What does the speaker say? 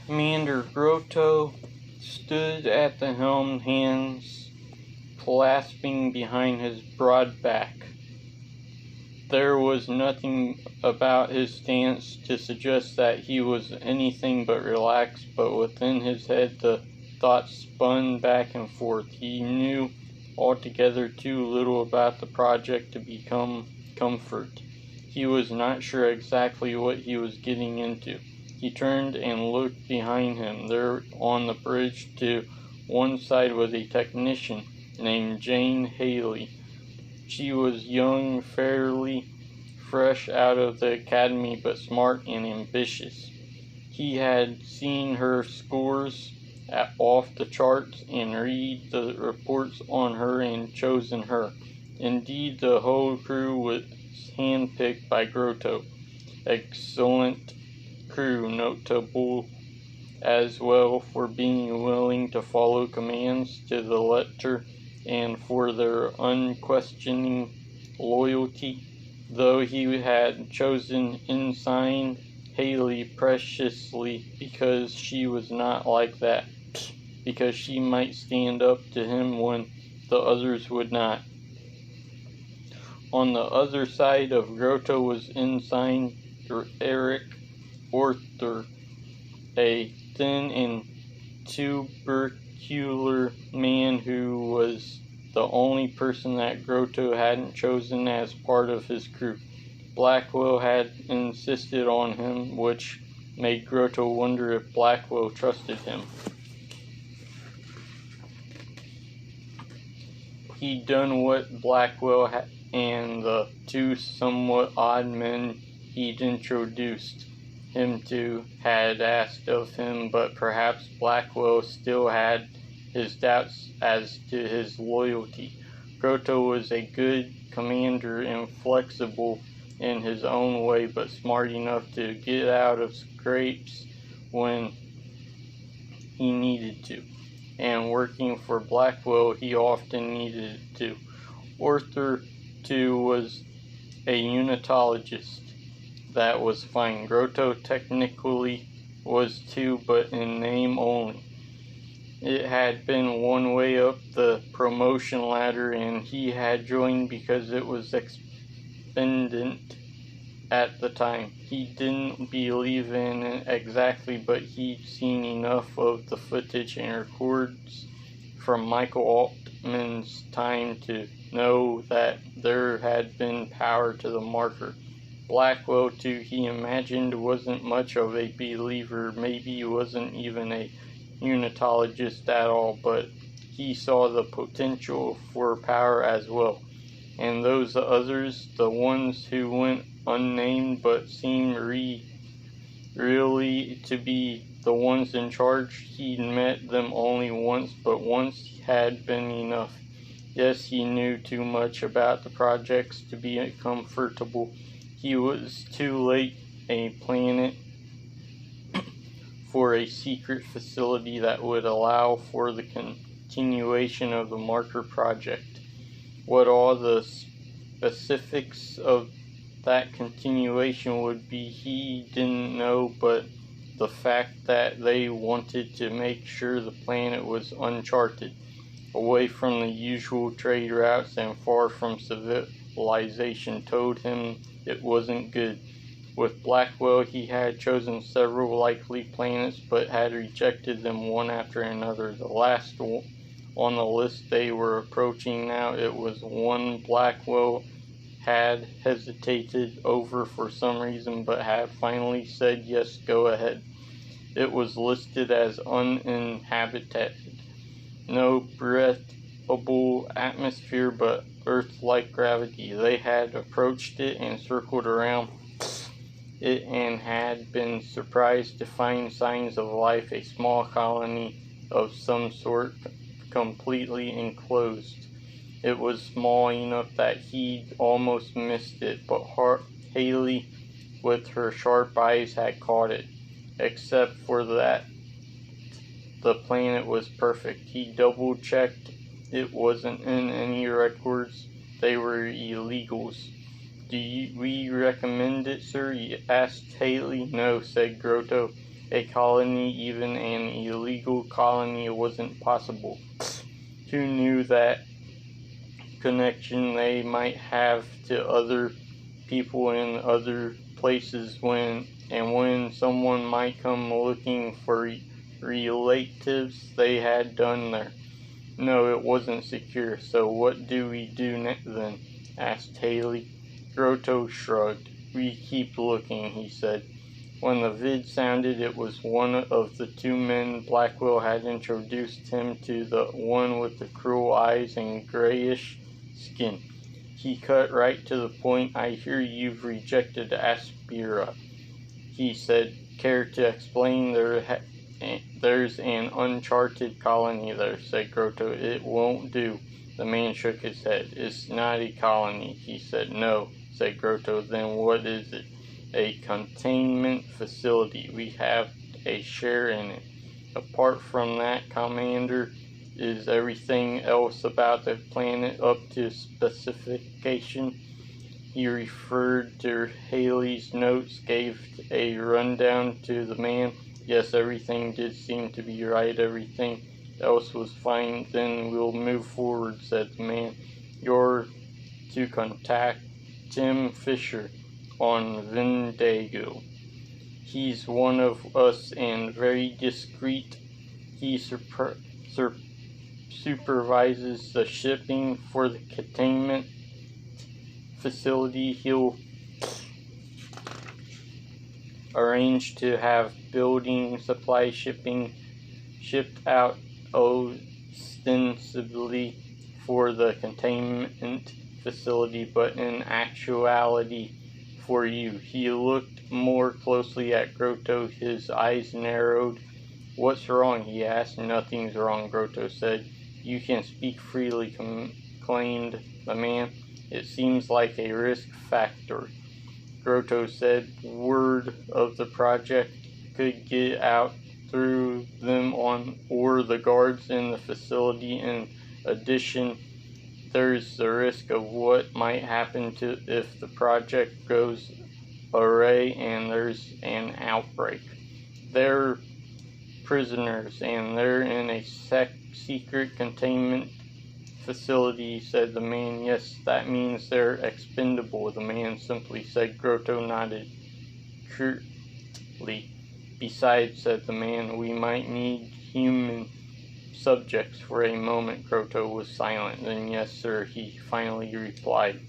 Commander Grotto stood at the helm, hands clasping behind his broad back. There was nothing about his stance to suggest that he was anything but relaxed, but within his head the thoughts spun back and forth. He knew altogether too little about the project to become comfort. He was not sure exactly what he was getting into. He turned and looked behind him. There on the bridge to one side was a technician named Jane Haley. She was young, fairly fresh out of the academy, but smart and ambitious. He had seen her scores off the charts and read the reports on her and chosen her. Indeed, the whole crew was handpicked by Grotto. Excellent crew, notable as well for being willing to follow commands to the letter and for their unquestioning loyalty. Though he had chosen Ensign Haley preciously because she was not like that, because she might stand up to him when the others would not. On the other side of Grotto was Ensign Eric Arthur, a thin and tubercular man who was the only person that Grotto hadn't chosen as part of his crew. Blackwell had insisted on him, which made Grotto wonder if Blackwell trusted him. He'd done what Blackwell and the two somewhat odd men he'd introduced him to had asked of him, but perhaps Blackwell still had his doubts as to his loyalty. Grotto was a good commander, inflexible in his own way, but smart enough to get out of scrapes when he needed to, and working for Blackwell he often needed to. Arthur, too, was a unitologist. That was fine. Grotto technically was too, but in name only. It had been one way up the promotion ladder, and he had joined because it was expedient at the time. He didn't believe in it exactly, but he'd seen enough of the footage and records from Michael Altman's time to know that there had been power to the marker. Blackwell, too, he imagined, wasn't much of a believer, maybe wasn't even a unitologist at all, but he saw the potential for power as well. And those others, the ones who went unnamed but seemed really to be the ones in charge, he'd met them only once, but once had been enough. Yes, he knew too much about the projects to be comfortable. He was too late a planet for a secret facility that would allow for the continuation of the marker project. What all the specifics of that continuation would be he didn't know, but the fact that they wanted to make sure the planet was uncharted, away from the usual trade routes and far from civilization, told him it wasn't good. With Blackwell, he had chosen several likely planets, but had rejected them one after another. The last on the list they were approaching now, it was one Blackwell had hesitated over for some reason, but had finally said yes, go ahead. It was listed as uninhabited. No breathable atmosphere, but Earth-like gravity. They had approached it and circled around it and had been surprised to find signs of life, a small colony of some sort, completely enclosed. It was small enough that he'd almost missed it, but Haley, with her sharp eyes, had caught it. Except for that, the planet was perfect. He double-checked it wasn't in any records. They were illegals. Do we recommend it, sir? Asked Haley. No, said Grotto. a colony, even an illegal colony, wasn't possible. Who knew that connection they might have to other people in other places when someone might come looking for relatives they had done there? No, it wasn't secure. So what do we do then? Asked Haley. Grotto shrugged. We keep looking, he said. When the vid sounded, it was one of the two men Blackwell had introduced him to, the one with the cruel eyes and grayish skin. He cut right to the point. I hear you've rejected Aspira, he said. Care to explain? There's an uncharted colony there, said Grotto. It won't do. The man shook his head. It's not a colony, he said. No, said Grotto. Then what is it? A containment facility. We have a share in it. Apart from that, Commander, is everything else about the planet up to specification? He referred to Haley's notes, gave a rundown to the man. Yes, everything did seem to be right. Everything else was fine. Then we'll move forward, said the man. You're to contact Tim Fisher on Vendago. He's one of us and very discreet. He supervises the shipping for the containment facility. He'll arrange to have building supply shipping shipped out ostensibly for the containment facility, but in actuality for you. He looked more closely at Grotto. His eyes narrowed. What's wrong? He asked. Nothing's wrong, Grotto said. You can speak freely, claimed the man. It seems like a risk factor, Grotto said. Word of the project could get out through them or the guards in the facility. In addition, there's the risk of what might happen if the project goes awry and there's an outbreak. They're prisoners and they're in a secret containment facility, said the man. Yes, that means they're expendable, the man simply said. Grotto nodded curtly. Besides, said the man, we might need human subjects. For a moment Grotto was silent. Then, yes, sir, he finally replied.